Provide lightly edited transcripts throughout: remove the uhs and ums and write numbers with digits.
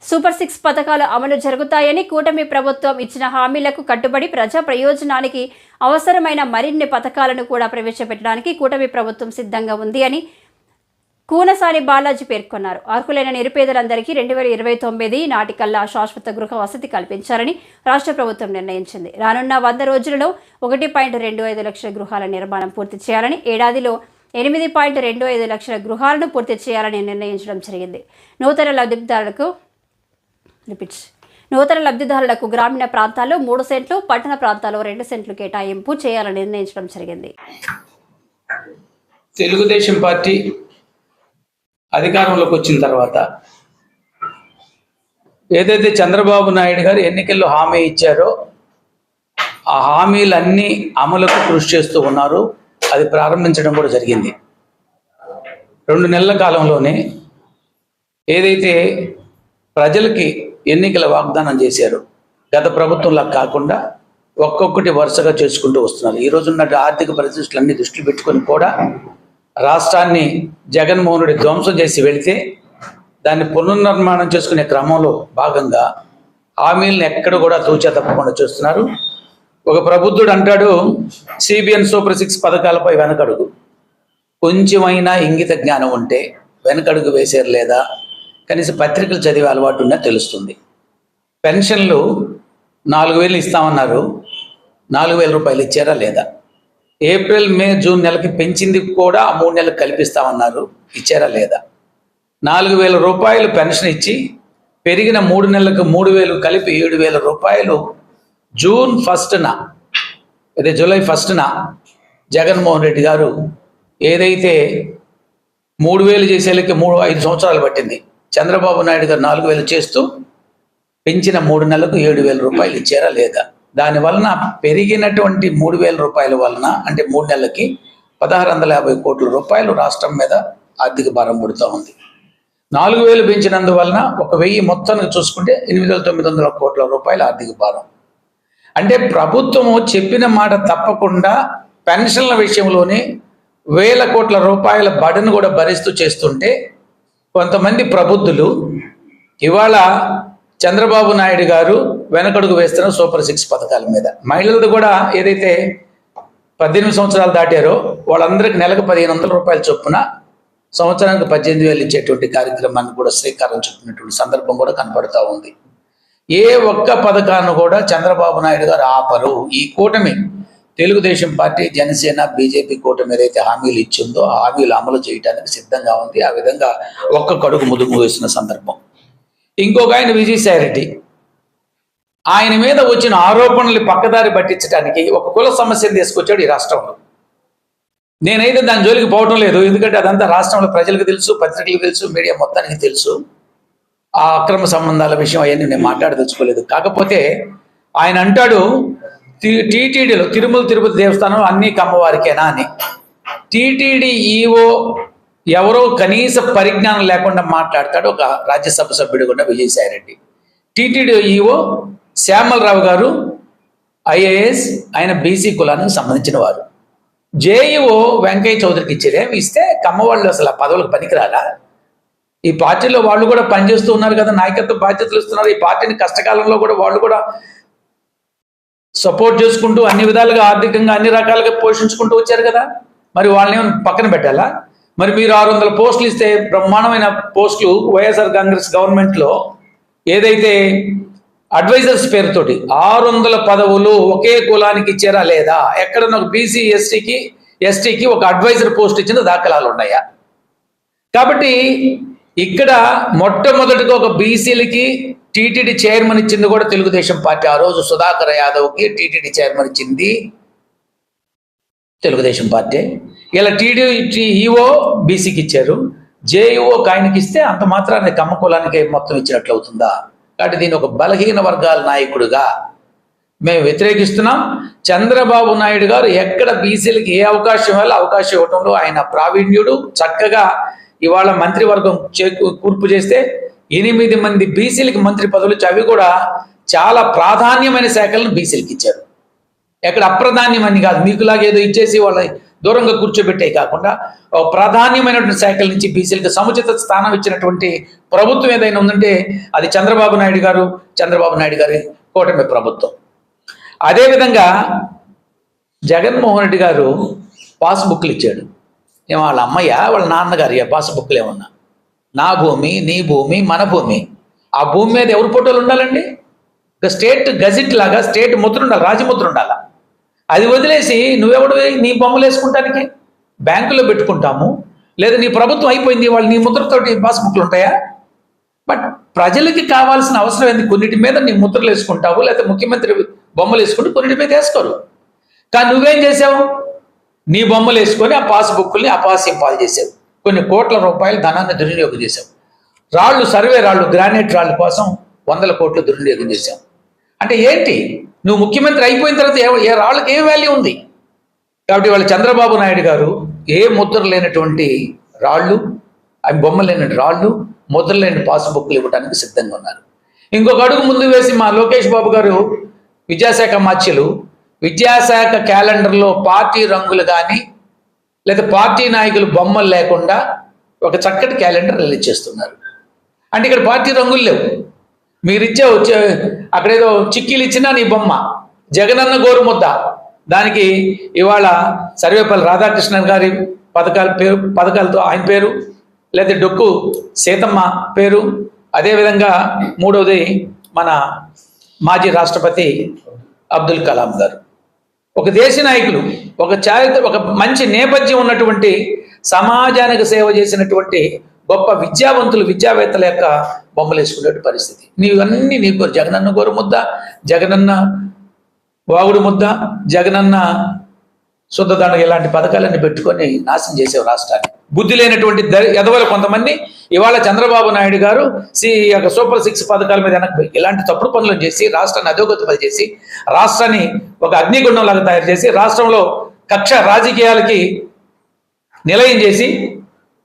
Super 6 పథకాలు అమలు జరుగుతాయని కూటమి ప్రభుత్వం ఇచ్చిన హామీలకు కట్టుబడి ప్రజా ప్రయోజనానికి అవసరమైన మరిన్ని పథకాలను కూడా ప్రవేశపెట్టడానికి కూటమి ప్రభుత్వం సిద్ధంగా ఉంది అని కూనసాని బాలాజీ పేర్కొన్నారు. అర్హులైన నిరుపేదలందరికీ 2029 నాటికల్లా శాశ్వత గృహ వసతి కల్పించాలని రాష్ట్ర ప్రభుత్వం నిర్ణయించింది. రానున్న 100 రోజులలో 1.25 లక్షల గృహాల నిర్మాణం పూర్తి చేయాలని, ఏడాదిలో 8.25 లక్షల గృహాలను పూర్తి చేయాలని నిర్ణయించడం జరిగింది. నూతన లబ్ధిదారులకు గ్రామీణ ప్రాంతాల్లో 3 సెంట్లు, పట్టణ ప్రాంతాల్లో 2 సెంట్లు కేటాయింపు చేయాలని నిర్ణయించడం జరిగింది. తెలుగుదేశం పార్టీ అధికారంలోకి వచ్చిన తర్వాత ఏదైతే చంద్రబాబు నాయుడు గారు ఎన్నికల్లో హామీ ఇచ్చారో ఆ హామీలన్నీ అమలుకు కృషి చేస్తూ ఉన్నారు. అది ప్రారంభించడం కూడా జరిగింది. 2 నెలల కాలంలోనే ఏదైతే ప్రజలకి ఎన్నికల వాగ్దానం చేశారో గత ప్రభుత్వంలా కాకుండా ఒక్కొక్కటి వరుసగా చేసుకుంటూ వస్తున్నారు. ఈ రోజున్న ఆర్థిక పరిస్థితులన్నీ దృష్టిలో పెట్టుకొని కూడా రాష్ట్రాన్ని జగన్మోహన్ రెడ్డి ధ్వంసం చేసి వెళితే దాన్ని పునర్నిర్మాణం చేసుకునే క్రమంలో భాగంగా హామీలను ఎక్కడ కూడా తూచా తప్పకుండా చూస్తున్నారు. ఒక ప్రబుద్ధుడు అంటాడు, సిబిఎన్ సూపర్ 6 పథకాలపై వెనకడుగు. కొంచెమైనా ఇంగిత జ్ఞానం ఉంటే వెనకడుగు వేసారు లేదా కనీసం పత్రికలు చదివే అలవాటు ఉన్నా తెలుస్తుంది. పెన్షన్లు 4,000 ఇస్తామన్నారు, 4,000 రూపాయలు ఇచ్చారా లేదా? ఏప్రిల్, మే, జూన్ నెలకి పెంచింది కూడా 3 నెలలకు కల్పిస్తామన్నారు, ఇచ్చారా లేదా? 4,000 రూపాయలు పెన్షన్ ఇచ్చి పెరిగిన 3 నెలలకు 3,000 కలిపి 7,000 రూపాయలు జూన్ 1న అదే జూలై 1న జగన్మోహన్ రెడ్డి గారు ఏదైతే 3,000 చేసేలకి 5 సంవత్సరాలు పట్టింది. చంద్రబాబు నాయుడు గారు 4,000 చేస్తూ పెంచిన 3 నెలలకు 7,000 రూపాయలు ఇచ్చారా లేదా? దానివలన పెరిగినటువంటి 3,000 రూపాయల వలన అంటే 3 నెలలకి 1,650 కోట్ల రూపాయలు రాష్ట్రం మీద ఆర్థిక భారం పడుతూ ఉంది. 4,000 పెంచినందువలన 1,000 మొత్తానికి చూసుకుంటే 8,900 కోట్ల రూపాయల ఆర్థిక భారం. అంటే ప్రభుత్వము చెప్పిన మాట తప్పకుండా పెన్షన్ల విషయంలోనే 1,000 కోట్ల రూపాయల బడను కూడా భరిస్తూ చేస్తుంటే కొంతమంది ప్రబుద్ధులు ఇవాళ చంద్రబాబు నాయుడు గారు వెనకడుగు వేస్తున్న సూపర్ 6 పథకాల మీద. మహిళలది కూడా ఏదైతే 18 సంవత్సరాలు దాటారో వాళ్ళందరికీ నెలకు 1,500 రూపాయల చొప్పున సంవత్సరానికి 18,000 ఇచ్చేటువంటి కార్యక్రమాన్ని కూడా శ్రీకారం చుట్టినటువంటి సందర్భం కూడా కనపడుతూ ఉంది. ఏ ఒక్క పథకాన్ని కూడా చంద్రబాబు నాయుడు గారు ఆపరు. ఈ కూటమి తెలుగుదేశం పార్టీ, జనసేన, బీజేపీ కూటమి ఏదైతే హామీలు ఇచ్చిందో ఆ హామీలు అమలు చేయడానికి సిద్ధంగా ఉంది. ఆ విధంగా ఒక్క కడుగు ముందుకు వేసిన సందర్భం. ఇంకొక ఆయన విజయసాయి రెడ్డి, ఆయన మీద వచ్చిన ఆరోపణలు పక్కదారి పట్టించడానికి ఒక కుల సమస్యను తీసుకొచ్చాడు ఈ రాష్ట్రంలో. నేనైతే దాని జోలికి పోవటం లేదు, ఎందుకంటే అదంతా రాష్ట్రంలో ప్రజలకు తెలుసు, పత్రికలకు తెలుసు, మీడియా మొత్తానికి తెలుసు. ఆ అక్రమ సంబంధాల విషయం అవన్నీ నేను మాట్లాడదలుచుకోలేదు. కాకపోతే ఆయన అంటాడు టీటీడీలో తిరుమల తిరుపతి దేవస్థానం అన్ని కమ్మవారికేనా అని. టీటీడీ ఈఓ ఎవరో కనీస పరిజ్ఞానం లేకుండా మాట్లాడతాడు ఒక రాజ్యసభ సభ్యుడు కూడా విజయసాయి రెడ్డి. టీటీడీ ఈఓ శ్యామలరావు గారు ఐఏఎస్, ఆయన బీసీ కులానికి సంబంధించిన వారు. జేఈఓ వెంకయ్య చౌదరికి ఇచ్చేదేమి ఇస్తే కమ్మవాళ్ళు అసలు ఆ పదవులకు పనికిరారా? ఈ పార్టీలో వాళ్ళు కూడా పనిచేస్తూ ఉన్నారు కదా, నాయకత్వ బాధ్యతలు ఇస్తున్నారు. ఈ పార్టీని కష్టకాలంలో కూడా వాళ్ళు కూడా సపోర్ట్ చేసుకుంటూ అన్ని విధాలుగా ఆర్థికంగా అన్ని రకాలుగా పోషించుకుంటూ వచ్చారు కదా. మరి వాళ్ళని పక్కన పెట్టాలా? మరి మీరు 600 పోస్టులు ఇస్తే బ్రహ్మాండమైన పోస్టులు వైఎస్ఆర్ కాంగ్రెస్ గవర్నమెంట్లో ఏదైతే అడ్వైజర్స్ పేరుతోటి 600 పదవులు ఒకే కులానికి ఇచ్చారా లేదా? ఎక్కడన్నా ఒక బీసీ ఎస్టీకి ఒక అడ్వైజర్ పోస్ట్ ఇచ్చిన దాఖలాలు ఉన్నాయా? కాబట్టి ఇక్కడ మొట్టమొదటిగా ఒక బీసీలకి టీటీడీ చైర్మన్ ఇచ్చింది కూడా తెలుగుదేశం పార్టీ. ఆ రోజు సుధాకర్ యాదవ్కి టీటీడీ చైర్మన్ ఇచ్చింది తెలుగుదేశం పార్టీ. ఇలా టీడీ ఈఓ బీసీకి ఇచ్చారు, జేఈఓ ఆయనకి ఇస్తే అంత మాత్రాన్ని కమ్మ కులానికి మొత్తం ఇచ్చినట్లు అవుతుందా? కాబట్టి దీని ఒక బలహీన వర్గాల నాయకుడిగా మేము వ్యతిరేకిస్తున్నాం. చంద్రబాబు నాయుడు గారు ఎక్కడ బీసీలకి ఏ అవకాశం వల్ల అవకాశం ఇవ్వడంలో ఆయన ప్రావీణ్యుడు. చక్కగా ఇవాళ మంత్రివర్గం కూర్పు చేస్తే 8 మంది బీసీలకి మంత్రి పదవులు ఇచ్చి అవి కూడా చాలా ప్రాధాన్యమైన శాఖలను బీసీలకి ఇచ్చారు. ఎక్కడ అప్రధాన్యమని కాదు, మీకులాగా ఏదో ఇచ్చేసి వాళ్ళ దూరంగా కూర్చోబెట్టే కాకుండా ఒక ప్రాధాన్యమైనటువంటి శాఖల నుంచి బీసీలకు సముచిత స్థానం ఇచ్చినటువంటి ప్రభుత్వం ఏదైనా ఉందంటే అది చంద్రబాబు నాయుడు గారి కూటమి ప్రభుత్వం. అదేవిధంగా జగన్మోహన్ రెడ్డి గారు పాస్బుక్లు ఇచ్చాడు. ఏమో వాళ్ళ అమ్మయ్య వాళ్ళ నాన్నగారి పాస్బుక్లు ఏమన్నా నా భూమి నీ భూమి మన భూమి, ఆ భూమి మీద ఎవరి ఫోటోలు ఉండాలండి? స్టేట్ గజెట్ లాగా స్టేట్ ముద్ర ఉండాలి, రాజముద్ర ఉండాలా. అది వదిలేసి నువ్వెవడు నీ బొమ్మలు వేసుకుంటానికి బ్యాంకులో పెట్టుకుంటాము, లేదా నీ ప్రభుత్వం అయిపోయింది వాళ్ళు నీ ముద్రతోటి పాస్బుక్లు ఉంటాయా? బట్ ప్రజలకి కావాల్సిన అవసరం ఏంది? కొన్నిటి మీద నీ ముద్రలు వేసుకుంటావు, లేకపోతే ముఖ్యమంత్రి బొమ్మలు వేసుకుంటూ కొన్నిటి మీద వేసుకోరు. కానీ నువ్వేం చేసావు? నీ బొమ్మలు వేసుకొని ఆ పాస్బుక్ని అపాస్యంపాలు చేసావు. కొన్ని కోట్ల రూపాయల ధనాన్ని దుర్వినియోగం చేసావు. రాళ్ళు, సర్వే రాళ్ళు, గ్రానైట్ రాళ్ళ కోసం 100 కోట్లు దుర్వినియోగం చేశావు. అంటే ఏంటి? నువ్వు ముఖ్యమంత్రి అయిపోయిన తర్వాత ఏ రాళ్ళకి ఏం వాల్యూ ఉంది? కాబట్టి వాళ్ళ చంద్రబాబు నాయుడు గారు ఏ ముద్ర లేనటువంటి రాళ్ళు, అవి బొమ్మలు లేని రాళ్ళు, ముద్ర లేని పాస్బుక్లు ఇవ్వడానికి సిద్ధంగా ఉన్నారు. ఇంకొక అడుగు ముందు వేసి మా లోకేష్ బాబు గారు విద్యాశాఖ మార్చులు విద్యాశాఖ క్యాలెండర్లో పార్టీ రంగులు కానీ లేదా పార్టీ నాయకులు బొమ్మలు లేకుండా ఒక చక్కటి క్యాలెండర్ రిలీజ్ చేస్తున్నారు. అంటే ఇక్కడ పార్టీ రంగులు లేవు. మీరిచ్చే అక్కడేదో చిక్కీలు ఇచ్చినా నీ బొమ్మ, జగనన్న గోరు ముద్ద, దానికి ఇవాళ సర్వేపల్లి రాధాకృష్ణన్ గారి పథకాలతో ఆయన పేరు, లేదా డొక్కు సీతమ్మ పేరు, అదేవిధంగా మూడవది మన మాజీ రాష్ట్రపతి అబ్దుల్ కలాం గారు. ఒక దేశ నాయకులు, ఒక మంచి నేపథ్యం ఉన్నటువంటి, సమాజానికి సేవ చేసినటువంటి గొప్ప విద్యావంతులు, విద్యావేత్తల యొక్క బొమ్మలు వేసుకునే పరిస్థితి. నీవన్నీ నీకు జగనన్న గోరు ముద్ద, జగనన్న వాగుడు ముద్ద, జగనన్న శుద్ధదండ ఇలాంటి పథకాలన్నీ పెట్టుకొని నాశనం చేసేవి రాష్ట్రాన్ని. బుద్ధి లేనటువంటి ఎదవలు కొంతమంది ఇవాళ చంద్రబాబు నాయుడు గారు సూపర్ 6 పథకాల మీద వెనక్కి ఇలాంటి తప్పుడు పనులు చేసి రాష్ట్రాన్ని అధోగతి చేసి రాష్ట్రాన్ని ఒక అగ్నిగుండం లాగా తయారు చేసి రాష్ట్రంలో కక్ష రాజకీయాలకి నిలయం చేసి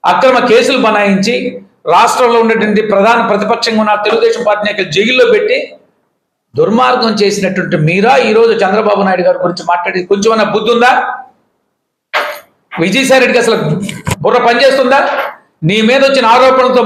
అక్రమ కేసులు బనాయించి రాష్ట్రంలో ఉన్నటువంటి ప్రధాన ప్రతిపక్షంగా ఉన్న తెలుగుదేశం పార్టీ నాయకులు జైల్లో పెట్టి దుర్మార్గం చేసినటువంటి మీరా ఈరోజు చంద్రబాబు నాయుడు గారి గురించి మాట్లాడి కొంచెమన్నా బుద్ధి ఉందా? విజయసాయి రెడ్డికి అసలు బుర్ర పనిచేస్తుందా? నీ మీద వచ్చిన ఆరోపణలతో